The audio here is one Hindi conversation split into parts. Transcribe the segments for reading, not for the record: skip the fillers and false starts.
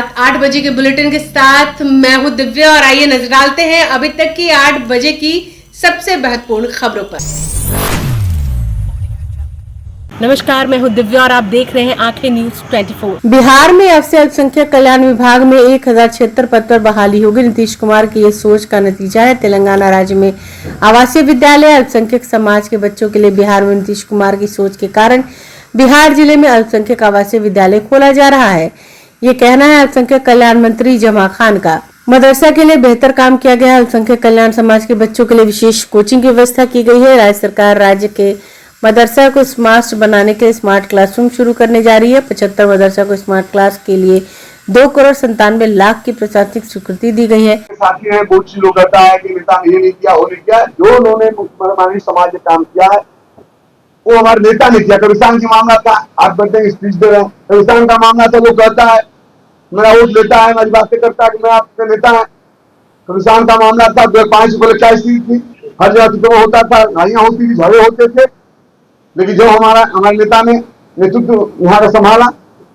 रात 8 बजे के बुलेटिन के साथ मैं हूं दिव्या और आइए नजर डालते हैं अभी तक की 8 बजे की सबसे महत्वपूर्ण खबरों पर। नमस्कार, मैं हूं दिव्या और आप देख रहे हैं आंखें न्यूज 24। बिहार में अब से अल्पसंख्यक कल्याण विभाग में 1076 पद पर बहाली होगी। नीतीश कुमार की ये सोच का नतीजा है। तेलंगाना राज्य में आवासीय विद्यालय अल्पसंख्यक समाज के बच्चों के लिए बिहार में नीतीश कुमार की सोच के कारण बिहार जिले में अल्पसंख्यक आवासीय विद्यालय खोला जा रहा है। ये कहना है अल्पसंख्यक कल्याण मंत्री जमा खान का। मदरसा के लिए बेहतर काम किया गया है। अल्पसंख्यक कल्याण समाज के बच्चों के लिए विशेष कोचिंग की व्यवस्था की गई है। राज्य सरकार राज्य के मदरसा को स्मार्ट बनाने के लिए स्मार्ट क्लासरूम शुरू करने जा रही है। 75 मदरसा को स्मार्ट क्लास के लिए 2,97,00,000 की प्रशासनिक स्वीकृति दी गई है। साथी है बहुत सी लोग कहता है कि नेता ने ये नहीं किया वो नहीं किया। जो उन्होंने हमारे समाज में काम किया है वो हमारे नेता ने किया। कब्रिस्तान की मामला था, आप बैठे स्पीच दे रहे हैं, कब्रिस्तान का मामला था, वो कहता है मेरा वोट लेता है, मेरी बातें करता है कि मैं आपके नेता है। कब्रिस्तान का मामला था, 5 बोले 40 थी, हर जगह तो होता था, लड़ाइयां होती थी, झगड़े होते थे, लेकिन जो हमारे नेता ने नेतृत्व यहाँ का संभाला,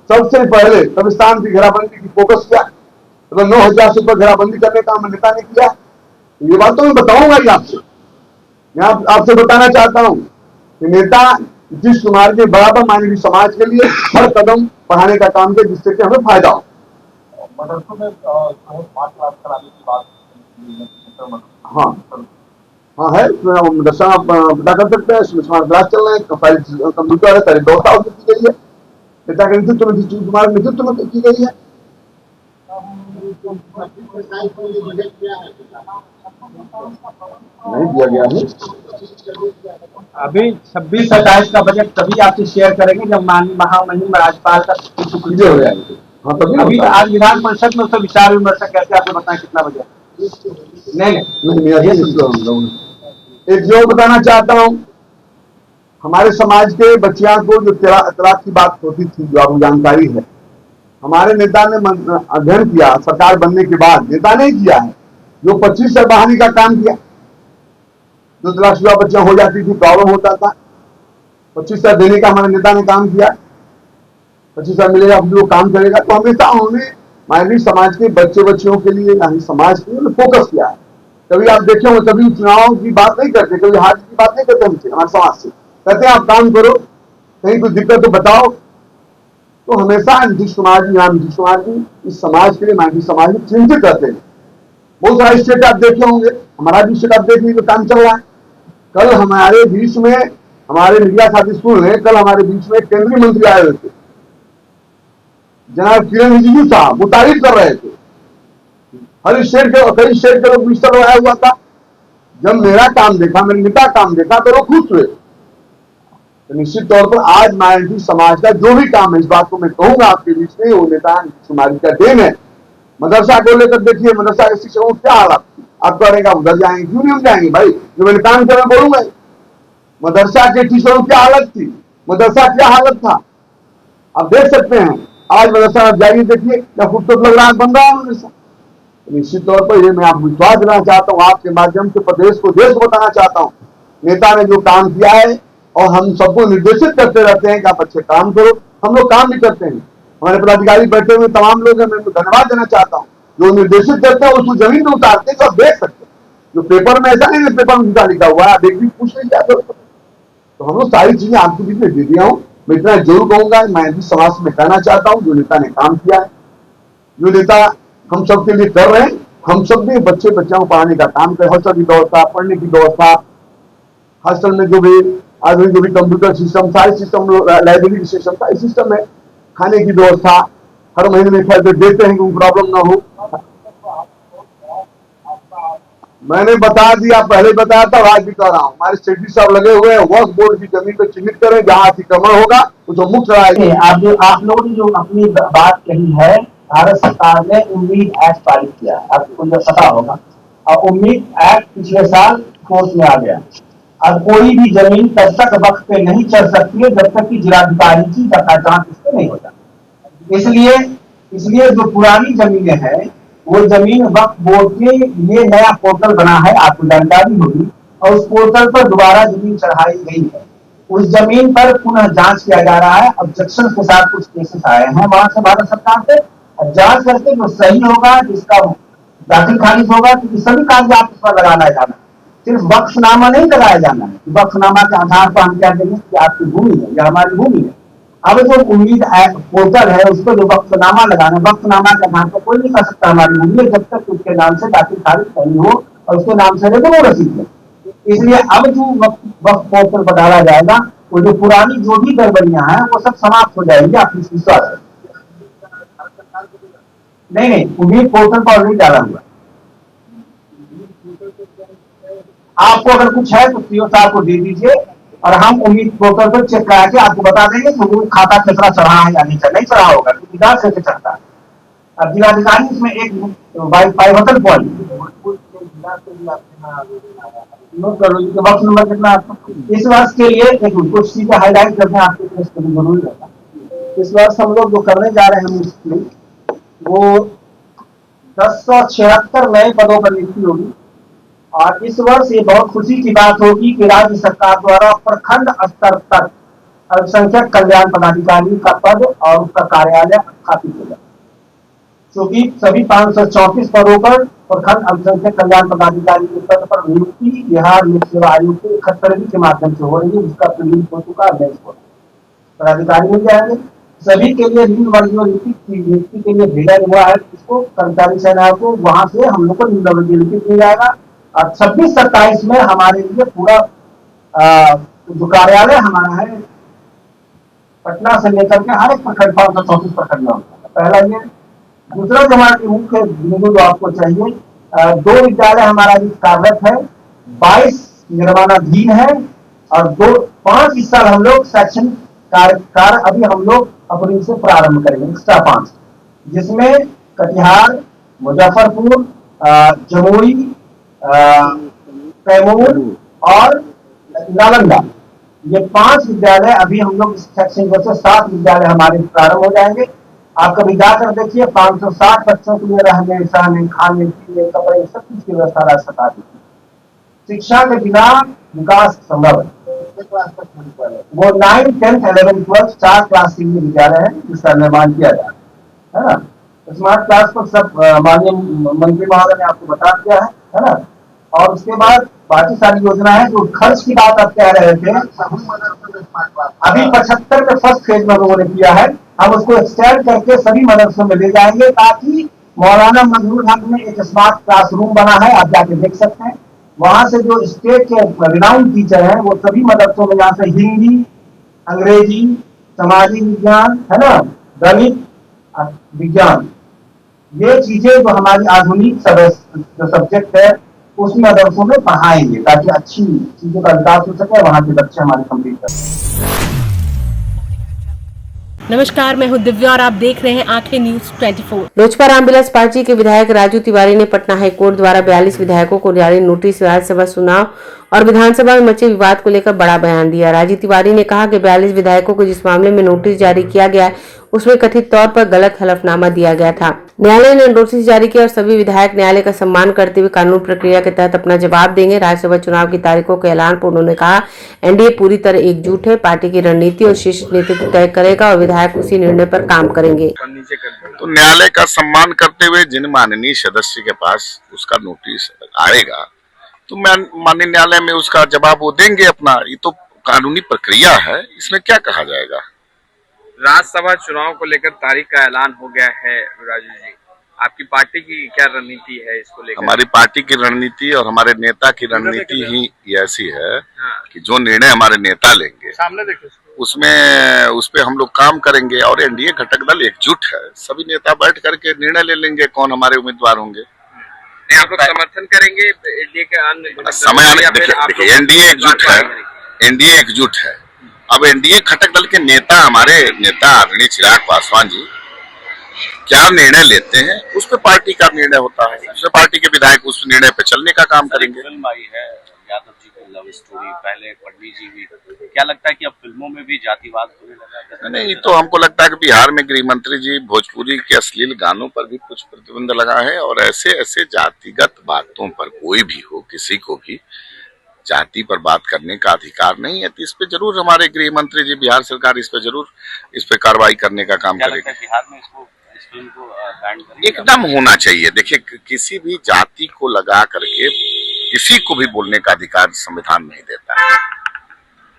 सबसे पहले कब्रिस्तान की घेराबंदी की फोकस किया। तो 9,000 से ऊपर घेराबंदी करने का हमारे नेता ने किया। ये बात तो मैं बताऊंगा ही आपसे, मैं आपसे बताना चाहता हूँ कि नेता नीतीश कुमार के बराबर मानवीय समाज के लिए हर कदम बढ़ाने का काम किया जिससे कि हमें फायदा हो। मदरसों में 5 क्लास कराने की बात, हाँ है, मदरसा पता कर सकते हैं, स्मार्ट क्लास चल रहे हैं, कंप्यूटर है, सारी व्यवस्था की गई है, नेता के नेतृत्व में नीतीश कुमार नेतृत्व में की गई है। नहीं दिया गया है। अभी 26-27 का बजट तभी आपसे शेयर करेंगे जब महामहिम राज्यपाल का स्वीकृति हो जाएगी। हाँ, तभी अभी आज विधान परिषद में उसका विचार विमर्श कैसे आपको बताएं कितना बजे? नहीं, एक जो बताना चाहता हूँ, हमारे समाज के बच्चियों को जो तलाक की बात होती थी, जो आपको जानकारी है, हमारे नेता ने अध्ययन किया, सरकार बनने के बाद नेता ने किया है, जो 25 से बहाली का काम किया। 2 तलाकशुदा बच्चियां हो जाती थी, प्रॉब्लम होता था, 25 साल देने का हमारे नेता ने काम किया। 25 साल मिलेगा जो काम करेगा, तो हमेशा उन्होंने मानवीय समाज के बच्चियों के लिए, समाज के लिए फोकस किया है। कभी आप देखे हो, कभी चुनाव की बात नहीं करते, कभी हार की बात नहीं करते हमसे, हमारे समाज से कहते हैं आप काम करो, कहीं कुछ दिक्कत तो बताओ। तो हमेशा नीतीश कुमार जी इस समाज के लिए, मानवीय समाज में चिंतित रहते हैं। बहुत सारे स्टेट आप देखे होंगे, हमारा भी स्टेट आप देख लीजिए, काम चल रहा है। कल हमारे बीच में, हमारे मीडिया साथी स्कूल में, कल हमारे बीच में केंद्रीय मंत्री आए हुए थे, जनाब किरण रिजिजू साहब, वो तारीफ कर रहे थे। हर स्टेट के कई स्टेट के लोग मिनिस्टर आया हुआ था। जब मेरा काम देखा, मेरे नेता काम देखा, तो वो खुश हुए। तो निश्चित तौर पर आज मानवीय समाज का जो भी काम है, इस बात को मैं कहूंगा आपके बीच में, वो नेता नीतीश कुमार का देन है। मदरसा को लेकर देखिए, मदरसा के शिक्षकों की क्या हालत, आप करेगा उधर जाएंगे, क्यों नहीं हम जाएंगे भाई, जो मैंने काम किया मैं बोलूंगा। मदरसा के टीचरों की हालत थी, मदरसा क्या हालत था, आप देख सकते हैं। आज मदरसा आप जाइए, देखिए क्या खूबसूरत लग रहा है, बन रहा है मदरसा। निश्चित तौर पर ये मैं आपको विश्वास देना चाहता हूँ, आपके माध्यम से प्रदेश को, देश को बताना चाहता हूँ, नेता ने जो काम किया है, और हम सबको निर्देशित करते रहते हैं कि आप अच्छे काम करो। हम लोग काम भी करते हैं, हमारे पदाधिकारी बैठे हुए तमाम लोग हैं, मैं उनको धन्यवाद देना चाहता हूँ। जो निर्देशित करते हैं उसको जमीन में उतारते हैं, तो आप देख सकते हैं। जो पेपर में ऐसा नहीं है, पेपर में लिखा हुआ है, आप एक भी पूछ नहीं जाते। तो हम लोग सारी चीजें आपके बीच में दे दिया हूँ। मैं इतना जरूर कहूंगा, मैं भी समाज में कहना चाहता हूँ, जो नेता ने काम किया है, जो नेता हम सबके लिए कर रहे हैं, हम सब भी बच्चों को पढ़ाने का काम करें, हॉस्टल की व्यवस्था, पढ़ने की व्यवस्था, हॉस्टल में जो भी आज जो भी कंप्यूटर सिस्टम, सारे सिस्टम, लाइब्रेरी सिस्टम, सारे सिस्टम है, खाने की व्यवस्था, हर महीने में फायदे देते हैं कि प्रॉब्लम ना हो। मैंने बता दिया, पहले बताया था, आज भी कह रहा हूँ, हमारे सेक्रेटरी साहब लगे हुए हैं, वक्फ बोर्ड की जमीन पे चिन्हित करें, जहाँ अतिक्रमण होगा उसको मुक्त कराएंगे। आप लोगों ने जो अपनी बात कही है, भारत सरकार ने उम्मीद एक्ट पारित किया, आपको जब पता होगा, और उम्मीद एक्ट पिछले साल कोर्ट में आ गया। अब कोई भी जमीन तब तक वक्त पे नहीं चल सकती है जब तक कि जिलाधिकारी की जांच इस पर नहीं हो जाती। इसलिए जो पुरानी जमीनें हैं, वो जमीन वक्फ बोर्ड के लिए नया पोर्टल बना है, आपको जानकारी होगी, और उस पोर्टल पर दोबारा जमीन चढ़ाई गई है। उस जमीन पर पुनः जांच किया जा रहा है। ऑब्जेक्शन के साथ कुछ केसेस आए हैं वहां से भारत सरकार से, जांच करके जो सही होगा, जिसका दाखिल खारिज होगा, क्योंकि सभी कागजात उस पर लगाना है जाना, सिर्फ वक्फनामा नहीं लगाया जाना है कि वक्फनामा के आधार पर हम क्या देंगे कि आपकी भूमि है या हमारी भूमि है। अब जो उम्मीद पोर्टल है उस पर जो वक्फनामा लगाना, वक्फनामा के आधार पर कोई नहीं कर सकता हमारी भूमि है, जब तक उसके नाम से दाखिल खारिज नहीं हो और उसके नाम से रेगुलर रसीद है। इसलिए अब जो वक्फ पोर्टल पर डाला जाएगा, वो जो पुरानी जो भी गड़बड़ियां हैं वो सब समाप्त हो जाएंगी, आप इस विश्वास है। नहीं, उम्मीद पोर्टल पर ऑलरेडी डाला हुआ। आपको अगर कुछ है तो सीओ साहब को दे दीजिए और हम उम्मीद पोर्टल पर चेक करा के आपको बता देंगे कि वो खाता कितना चढ़ा है या नहीं चढ़ा होगा, क्योंकि जांच कैसे चढ़ता है। अब जिलाधिकारी इसमें एक पाइवटल पॉइंट नोट कर लो, बॉक्स नंबर कितना आपका इस वर्ष के लिए कुछ चीजें हाईलाइट करना आपके लिए जरूरी रहता। इस वर्ष हम लोग जो करने जा रहे हैं वो 1076 नए पदों पर नियुक्ति होगी। और इस वर्ष ये बहुत खुशी की बात होगी कि राज्य सरकार द्वारा प्रखंड स्तर तक अल्पसंख्यक कल्याण पदाधिकारी का पद और उसका कार्यालय स्थापित होगा, क्योंकि सभी 534 पदों पर प्रखंड अल्पसंख्यक कल्याण पदाधिकारी के पद पर नियुक्ति बिहार लोक सेवा आयोग के 71 के माध्यम से हो रही है, जिसका प्रीलिम हो चुका है। पदाधिकारी मिल जाएंगे सभी के लिए निम्न वर्गीय नियुक्ति के लिए भेजा हुआ है, इसको कर्मचारी सेना को वहां से हम लोग को निम्न वर्गीय लिखित मिल जाएगा। और 26-27 में हमारे लिए पूरा जो कार्यालय हमारा है पटना से लेकर के हर एक प्रखंड 534 प्रखंड में होता है। पहला ये। दूसरा जो हमारे मुख्य बिंदु जो आपको चाहिए, 2 विद्यालय हमारा कार्यरत है, 22 निर्माणाधीन है और 5 इस साल हम लोग शैक्षणिक कार्य अभी हम लोग अप्रैल से प्रारंभ करेंगे, एक्स्ट्रा 5, जिसमें कटिहार, मुजफ्फरपुर, जमुई, कैमूर और नालंदा, ये 5 विद्यालय अभी हम लोग शैक्षणिक वर्ष से 7 विद्यालय हमारे प्रारंभ हो जाएंगे। आप कभी जाकर देखिए 560 बच्चों के लिए रहने सहने खाने पीने कपड़े सब चीज की व्यवस्था राज्य सरकार की। शिक्षा के बिना विकास संभव है। वो 9, 10, 11, 12 4 क्लास के लिए विद्यालय है जिसका निर्माण किया जा रहा है ना। स्मार्ट क्लास पर सब माननीय मंत्री महोदय ने आपको बता दिया है ना। और उसके बाद बाकी सारी योजना है। जो खर्च की बात आप कह रहे थे, अभी 75 में फर्स्ट फेज में लोगों ने किया है, हम उसको एक्सटेंड करके सभी मदरसों में ले जाएंगे, ताकि मौलाना मजरूर हक में एक स्मार्ट क्लासरूम बना है, आप जाके देख सकते हैं। वहां से जो स्टेट के रिनाउंड टीचर हैं वो सभी मदरसों में यहाँ से हिंदी, अंग्रेजी, सामाजिक विज्ञान है ना, गणित, विज्ञान, ये चीजें जो हमारी आधुनिक जो सब्जेक्ट है उस मदरसों में पढ़ाएंगे, ताकि अच्छी चीजों का विकास हो सके, वहां के बच्चे हमारे कंप्लीट कर सकें। नमस्कार, मैं हूं दिव्या और आप देख रहे हैं आंखें न्यूज 24। लोजपा रामविलास पार्टी के विधायक राजू तिवारी ने पटना हाईकोर्ट द्वारा 42 विधायकों को जारी नोटिस राज्यसभा चुनाव और विधानसभा में मचे विवाद को लेकर बड़ा बयान दिया। राजू तिवारी ने कहा कि 42 विधायकों को जिस मामले में नोटिस जारी किया गया उसमें कथित तौर पर गलत हलफनामा दिया गया था। न्यायालय ने नोटिस जारी किया और सभी विधायक न्यायालय का सम्मान करते हुए कानून प्रक्रिया के तहत अपना जवाब देंगे। राज्यसभा चुनाव की तारीखों के ऐलान पर उन्होंने कहा, एनडीए पूरी तरह एकजुट है, पार्टी की रणनीति और शीर्ष नेतृत्व तय करेगा और विधायक उसी निर्णय पर काम करेंगे। तो न्यायालय का सम्मान करते हुए जिन माननीय सदस्य के पास उसका नोटिस आएगा तो माननीय न्यायालय में उसका जवाब वो देंगे अपना। ये तो कानूनी प्रक्रिया है, इसमें क्या कहा जाएगा। राज्यसभा चुनाव को लेकर तारीख का ऐलान हो गया है। राजू जी, आपकी पार्टी की क्या रणनीति है इसको लेकर? हमारी पार्टी की रणनीति और हमारे नेता की रणनीति ही ऐसी है कि जो निर्णय हमारे नेता लेंगे उसमें उस पे हम लोग काम करेंगे और एनडीए घटक दल एकजुट है। सभी नेता बैठ करके निर्णय ले लेंगे कौन हमारे उम्मीदवार होंगे। आप लोग समर्थन करेंगे एनडीए के अन्य समय आने देखिए एनडीए एकजुट है, एनडीए एकजुट है। अब एनडीए घटक दल के नेता हमारे नेता आदरणीय चिराग पासवान जी क्या निर्णय लेते हैं उस पर पार्टी का निर्णय होता है, उसमें पार्टी के विधायक उस निर्णय पे चलने का काम करेंगे। फिल्म आई है यादव जी की लव स्टोरी, पहले पढ़नी जी हुई, क्या लगता है कि अब फिल्मों में भी जातिवाद होने लगा? नहीं, तो हमको लगता है कि बिहार में गृह मंत्री जी भोजपुरी के अश्लील गानों पर भी कुछ प्रतिबंध लगा है और ऐसे ऐसे जातिगत बातों पर कोई भी हो किसी को भी जाति पर बात करने का अधिकार नहीं है। तो इस पे जरूर हमारे गृह मंत्री जी बिहार सरकार इस पे जरूर कार्रवाई करने का काम करेगी। बिहार में इसको इस फिल्म को बैन करेंगे? एकदम होना चाहिए। देखिए, किसी भी जाति को लगा करके किसी को भी बोलने का अधिकार संविधान नहीं देता है।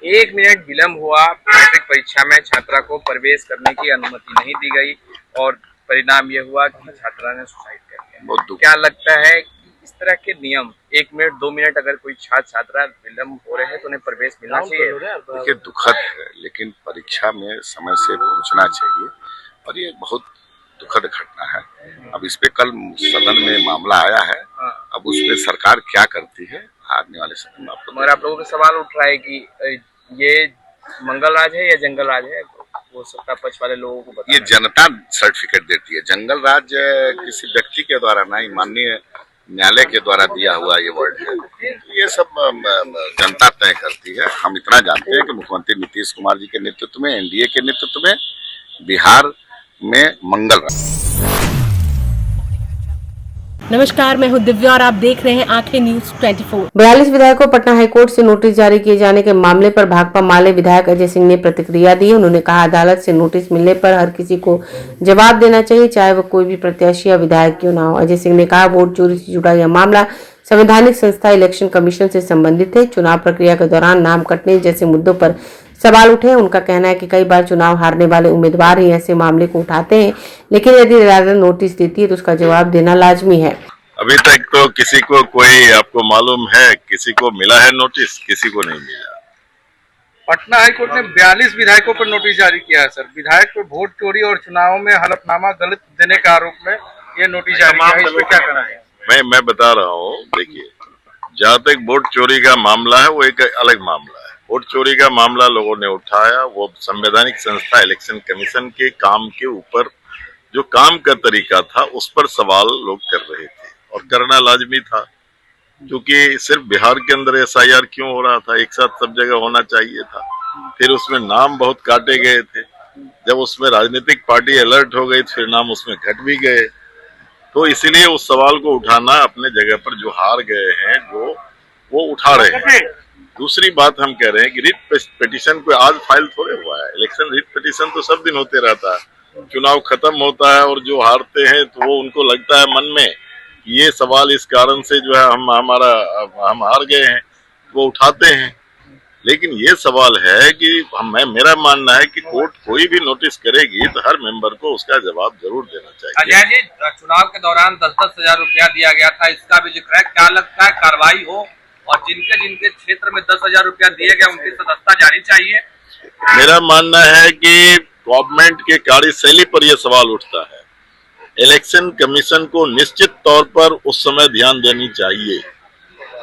1 मिनट विलम्ब हुआ, मैट्रिक परीक्षा में छात्रा को प्रवेश करने की अनुमति नहीं दी गई और परिणाम यह हुआ कि छात्रा ने सुसाइड कर लिया। बहुत दुख। क्या लगता है कि इस तरह के नियम 1 मिनट 2 मिनट अगर कोई छात्रा विलम्ब हो रहे हैं तो उन्हें प्रवेश मिलना चाहिए? देखिए, दुखद है, लेकिन परीक्षा में समय से पहुंचना चाहिए और ये बहुत दुखद घटना है। अब इस पे कल सदन में मामला आया है, अब उस पे सरकार क्या करती है आने वाले समय में आपको। मगर आप लोगों का सवाल उठ रहा है कि ये मंगल राज है या जंगल राज है, वो सत्ता पक्ष वाले लोगों को बताना ये जनता सर्टिफिकेट देती है। जंगल राज किसी व्यक्ति के द्वारा नहीं, माननीय न्यायालय के द्वारा दिया हुआ ये वर्ड है। ये सब जनता तय करती है। हम इतना जानते हैं कि मुख्यमंत्री नीतीश कुमार जी के नेतृत्व में, एनडीए के नेतृत्व में बिहार में मंगल राज। नमस्कार, मैं हूं दिव्या और आप देख रहे हैं आंखें न्यूज 24। 42 विधायकों को पटना हाईकोर्ट से नोटिस जारी किए जाने के मामले पर भाकपा माले विधायक अजय सिंह ने प्रतिक्रिया दी। उन्होंने कहा, अदालत से नोटिस मिलने पर हर किसी को जवाब देना चाहिए, चाहे वह कोई भी प्रत्याशी या विधायक क्यों ना हो। अजय सिंह ने कहा, वोट चोरी से जुड़ा यह मामला संवैधानिक संस्था इलेक्शन कमीशन से संबंधित है। चुनाव प्रक्रिया के दौरान नाम कटने जैसे मुद्दों पर सवाल उठे। उनका कहना है कि कई बार चुनाव हारने वाले उम्मीदवार ही ऐसे मामले को उठाते हैं, लेकिन यदि अदालत नोटिस देती है तो उसका जवाब देना लाजमी है। अभी तक तो किसी को कोई आपको मालूम है किसी को मिला है नोटिस? किसी को नहीं मिला। पटना हाईकोर्ट ने 42 विधायकों पर नोटिस जारी किया है सर। विधायक पर वोट चोरी और चुनाव में हलफनामा गलत देने के आरोप में ये नोटिस जारी किया है। इस पर क्या कहना है? मैं बता रहा हूँ, देखिए, जहाँ तक वोट चोरी का मामला है वो एक अलग मामला है। वोट चोरी का मामला लोगों ने उठाया, वो संवैधानिक संस्था इलेक्शन कमीशन के काम के ऊपर जो काम का तरीका था उस पर सवाल लोग कर रहे थे और करना लाजमी था, क्योंकि सिर्फ बिहार के अंदर एसआईआर क्यों हो रहा था, एक साथ सब जगह होना चाहिए था। फिर उसमें नाम बहुत काटे गए थे, जब उसमें राजनीतिक पार्टी अलर्ट हो गई फिर नाम उसमें घट भी गए। तो इसीलिए उस सवाल को उठाना, अपने जगह पर जो हार गए हैं वो उठा रहे हैं। दूसरी बात हम कह रहे हैं कि रिट पिटीशन कोई आज फाइल थोड़े हुआ है। इलेक्शन रिट पिटीशन तो सब दिन होते रहता है। चुनाव खत्म होता है और जो हारते हैं तो वो उनको लगता है मन में ये सवाल इस कारण से जो है हम हार गए हैं, वो उठाते हैं। लेकिन ये सवाल है कि मेरा मानना है कि कोर्ट कोई भी नोटिस करेगी तो हर मेंबर को उसका जवाब जरूर देना चाहिए। अजय जी, चुनाव के दौरान 10-10 हजार रुपया दिया गया था, इसका भी जिक्र है। क्या लगता है कार्रवाई हो और जिनके क्षेत्र में 10,000 रुपया दिए गए उनकी सदस्यता जानी चाहिए? मेरा मानना है कि गवर्नमेंट के कार्यशैली पर यह सवाल उठता है। इलेक्शन कमीशन को निश्चित तौर पर उस समय ध्यान देनी चाहिए।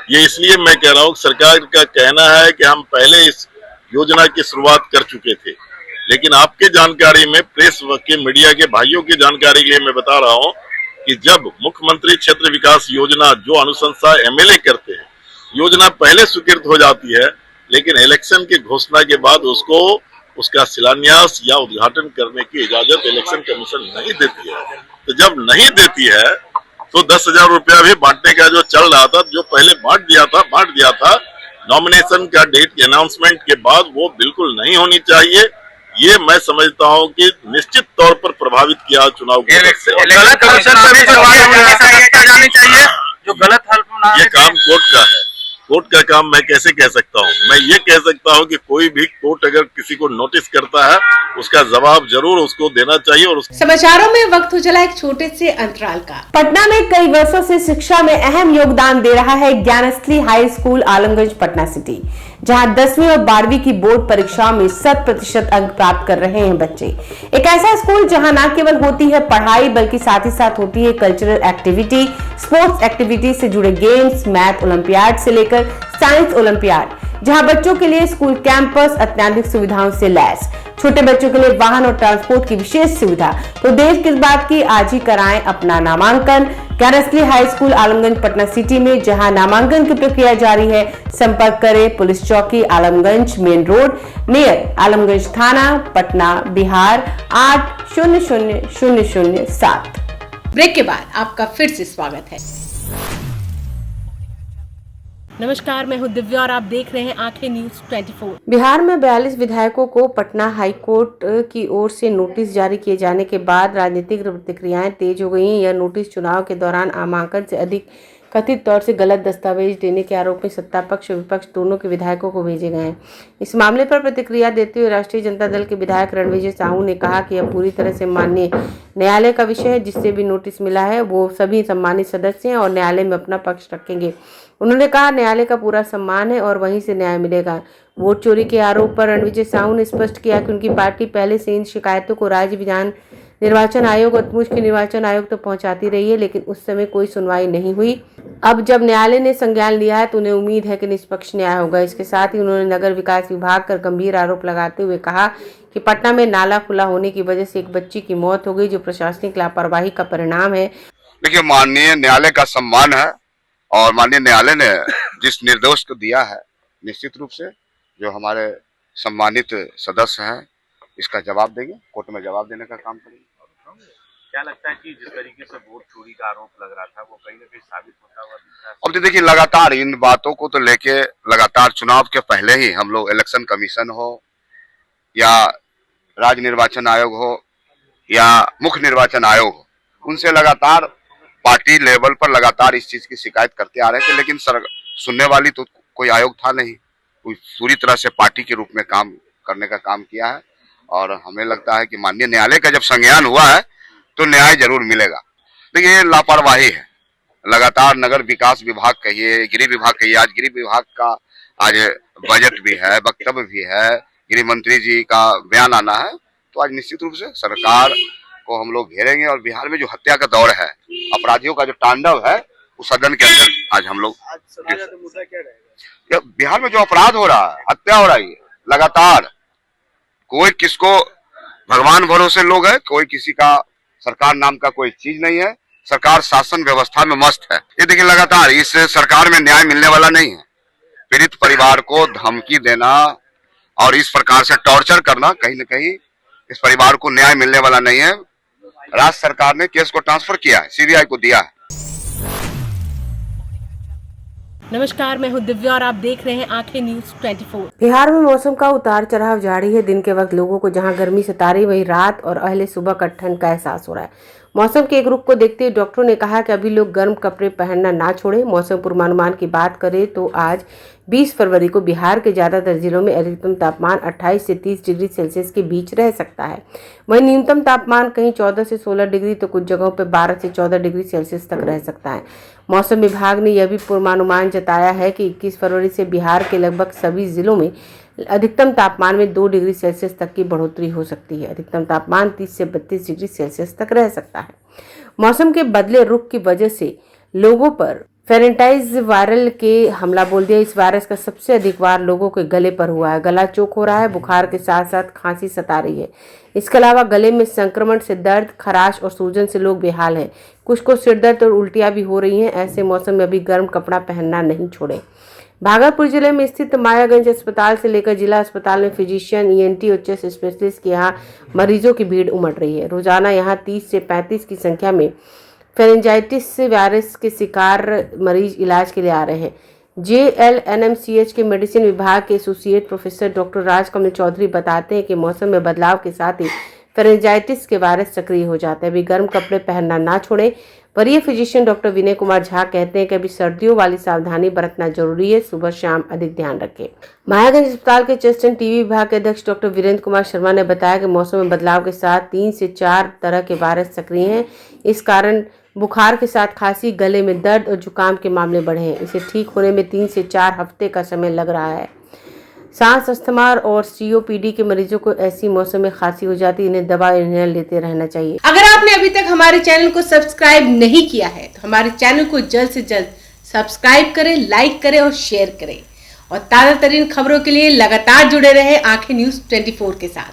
ये इसलिए मैं कह रहा हूँ, सरकार का कहना है कि हम पहले इस योजना की शुरुआत कर चुके थे, लेकिन आपके जानकारी में, प्रेस के मीडिया के भाइयों की जानकारी के लिए मैं बता रहा हूँ कि जब मुख्यमंत्री क्षेत्र विकास योजना जो अनुशंसा एमएलए करते हैं, योजना पहले स्वीकृत हो जाती है, लेकिन इलेक्शन की घोषणा के बाद उसका शिलान्यास या उद्घाटन करने की इजाजत इलेक्शन कमीशन नहीं देती है। तो जब नहीं देती है तो 10,000 रुपया भी बांटने का जो चल रहा था, जो पहले बांट दिया था नॉमिनेशन का डेट के अनाउंसमेंट के बाद, वो बिल्कुल नहीं होनी चाहिए। ये मैं समझता हूँ कि निश्चित तौर पर प्रभावित किया चुनाव को। इलेक्शन कमीशन पर भी सवाल जानी चाहिए जो गलत हल्फ। ये काम कोर्ट का है, कोर्ट का काम मैं कैसे कह सकता हूँ? मैं ये कह सकता हूँ कि कोई भी कोर्ट अगर किसी को नोटिस करता है उसका जवाब जरूर उसको देना चाहिए। और समाचारों में वक्त हो चला एक छोटे से अंतराल का। पटना में कई वर्षों से शिक्षा में अहम योगदान दे रहा है Gyansthali high school Alamganj Patna city, जहां 10वीं और 12वीं की बोर्ड परीक्षाओं में 100% अंक प्राप्त कर रहे हैं बच्चे। एक ऐसा स्कूल जहां न केवल होती है पढ़ाई, बल्कि साथ ही साथ होती है कल्चरल एक्टिविटी, स्पोर्ट्स एक्टिविटी से जुड़े गेम्स, मैथ ओलंपियाड से लेकर साइंस ओलंपियाड, जहां बच्चों के लिए स्कूल कैंपस अत्याधुनिक सुविधाओं से लैस, छोटे बच्चों के लिए वाहन और ट्रांसपोर्ट की विशेष सुविधा। तो देर किस बात की, आज ही कराएं अपना नामांकन Gyansthali high school Alamganj Patna city में, जहां नामांकन की प्रक्रिया जारी है। संपर्क करें पुलिस चौकी Alamganj main road near Alamganj थाना पटना बिहार 800007। ब्रेक के बाद आपका फिर से स्वागत है। नमस्कार, मैं हूं दिव्या और आप देख रहे हैं आंखें न्यूज 24। बिहार में 42 विधायकों को पटना हाईकोर्ट की ओर से नोटिस जारी किए जाने के बाद राजनीतिक प्रतिक्रियाएं तेज हो गई हैं। यह नोटिस चुनाव के दौरान नामांकन से अधिक कथित तौर से गलत दस्तावेज देने के आरोप में सत्ता पक्ष और विपक्ष दोनों के विधायकों को भेजे गए हैं। इस मामले पर प्रतिक्रिया देते हुए राष्ट्रीय जनता दल के विधायक रणविजय साहू ने कहा कि यह पूरी तरह से माननीय न्यायालय का विषय है। जिससे भी नोटिस मिला है वो सभी सम्मानित सदस्य हैं और न्यायालय में अपना पक्ष रखेंगे। उन्होंने कहा न्यायालय का पूरा सम्मान है और वहीं से न्याय मिलेगा। वोट चोरी के आरोप पर रणविजय साहू ने स्पष्ट किया कि उनकी पार्टी पहले से इन शिकायतों को राज्य विधान निर्वाचन आयोग और मुख्य निर्वाचन आयोग तक पहुंचाती रही है, लेकिन उस समय कोई सुनवाई नहीं हुई। अब जब न्यायालय ने संज्ञान लिया है तो उन्हें उम्मीद है कि निष्पक्ष न्याय होगा। इसके साथ ही उन्होंने नगर विकास विभाग पर गंभीर आरोप लगाते हुए कहा कि पटना में नाला खुला होने की वजह से एक बच्ची की मौत हो गई, जो प्रशासनिक लापरवाही का परिणाम है। देखिए, माननीय न्यायालय का सम्मान है और माननीय न्यायालय ने जिस निर्दोष को दिया है, निश्चित रूप से जो हमारे सम्मानित सदस्य हैं इसका जवाब देंगे, कोर्ट में जवाब देने का काम करेंगे। क्या लगता है कि जिस तरीके से वोट चोरी का आरोप लग रहा था वो कहीं ना कहीं साबित होता हुआ दिख रहा है? अब तो देखिए, लगातार इन बातों को तो लेके लगातार चुनाव के पहले ही हम लोग इलेक्शन कमीशन हो या राज्य निर्वाचन आयोग हो या मुख्य निर्वाचन आयोग हो, उनसे लगातार पार्टी लेवल पर लगातार इस चीज की शिकायत करते आ रहे थे, लेकिन सुनने वाली तो कोई आयोग था नहीं। कोई पूरी तरह से पार्टी के रूप में काम करने का काम किया है और हमें लगता है कि माननीय न्यायालय का जब संज्ञान हुआ है तो न्याय जरूर मिलेगा। देखिए, ये लापरवाही है। लगातार नगर विकास विभाग कहिए, गृह विभाग कहिए, आज गृह विभाग का आज बजट भी है, वक्तव्य भी है, गृह मंत्री जी का बयान आना है, तो आज निश्चित रूप से सरकार को हम लोग घेरेंगे और बिहार में जो हत्या का दौर है, अपराधियों का जो तांडव है, उस सदन के अंदर आज हम लोग बिहार में जो अपराध हो रहा है, हत्या हो रही है लगातार, कोई किसको भगवान भरोसे लोग है, कोई किसी का सरकार नाम का कोई चीज नहीं है। सरकार शासन व्यवस्था में मस्त है। ये देखिए, लगातार इस सरकार में न्याय मिलने वाला नहीं है। पीड़ित परिवार को धमकी देना और इस प्रकार से टॉर्चर करना, कहीं न कहीं इस परिवार को न्याय मिलने वाला नहीं है। राज्य सरकार ने केस को ट्रांसफर किया है, सीबीआई को दिया है। नमस्कार, मैं हूं दिव्या और आप देख रहे हैं आंखें न्यूज 24। बिहार में मौसम का उतार चढ़ाव जारी है। दिन के वक्त लोगों को जहां गर्मी सता रही, वहीं रात और अहले सुबह का ठंड का एहसास हो रहा है। मौसम के एक रुख को देखते हुए डॉक्टरों ने कहा कि अभी लोग गर्म कपड़े पहनना ना छोड़ें। मौसम पूर्वानुमान की बात करें तो आज 20 फरवरी को बिहार के ज्यादातर जिलों में अधिकतम तापमान 28 से 30 डिग्री सेल्सियस के बीच रह सकता है। वहीं न्यूनतम तापमान कहीं 14 से 16 डिग्री तो कुछ जगहों पर 12 से 14 डिग्री सेल्सियस तक रह सकता है। मौसम विभाग ने यह भी पूर्वानुमान जताया है कि 21 फरवरी से बिहार के लगभग सभी जिलों में अधिकतम तापमान में 2 डिग्री सेल्सियस तक की बढ़ोतरी हो सकती है। अधिकतम तापमान 30 से 32 डिग्री सेल्सियस तक रह सकता है। मौसम के बदले रुख की वजह से लोगों पर फेरेंटाइज वायरल के हमला बोल दिया। इस वायरस का सबसे अधिक वार लोगों के गले पर हुआ है। गला चोक हो रहा है, बुखार के साथ साथ खांसी सता रही है। इसके अलावा गले में संक्रमण से दर्द, खराश और सूजन से लोग बेहाल हैं। कुछ को सिर दर्द और उल्टियां भी हो रही हैं। ऐसे मौसम में अभी गर्म कपड़ा पहनना नहीं छोड़ें। भागलपुर जिले में स्थित मायागंज अस्पताल से लेकर जिला अस्पताल में फिजिशियन, ईएनटी और चेस्ट स्पेशलिस्ट के यहाँ मरीजों की भीड़ उमड़ रही है। रोजाना यहाँ 30 से 35 की संख्या में फेरेंजाइटिस वायरस के शिकार मरीज इलाज के लिए आ रहे हैं। JLNMCH के मेडिसिन विभाग के associate professor doctor Rajkamal Chaudhary बताते हैं कि मौसम में बदलाव के साथ ही फेरेंजाइटिस के वायरस सक्रिय हो जाते हैं। अभी गर्म कपड़े पहनना ना छोड़ें। वरीय फिजिशियन डॉक्टर विनय कुमार झा कहते हैं कि अभी सर्दियों वाली सावधानी बरतना जरूरी है। सुबह शाम अधिक ध्यान रखें। मायागंज अस्पताल के चेस्ट एंड टीबी विभाग के अध्यक्ष डॉक्टर वीरेंद्र कुमार शर्मा ने बताया कि मौसम में बदलाव के साथ 3 से 4 तरह के वायरस सक्रिय हैं। इस कारण बुखार के साथ खांसी, गले में दर्द और जुकाम के मामले बढ़े हैं। इसे ठीक होने में 3 से 4 हफ्ते का समय लग रहा है। सांस, अस्थमा और COPD के मरीजों को ऐसी मौसम में खांसी हो जाती है, इन्हें दवा इन्हें लेते रहना चाहिए। अगर आपने अभी तक हमारे चैनल को सब्सक्राइब नहीं किया है तो हमारे चैनल को जल्द से जल्द सब्सक्राइब करें, लाइक करें और शेयर करें। और ताज़ा तरीन खबरों के लिए लगातार जुड़े रहें आंखें न्यूज 24 के साथ।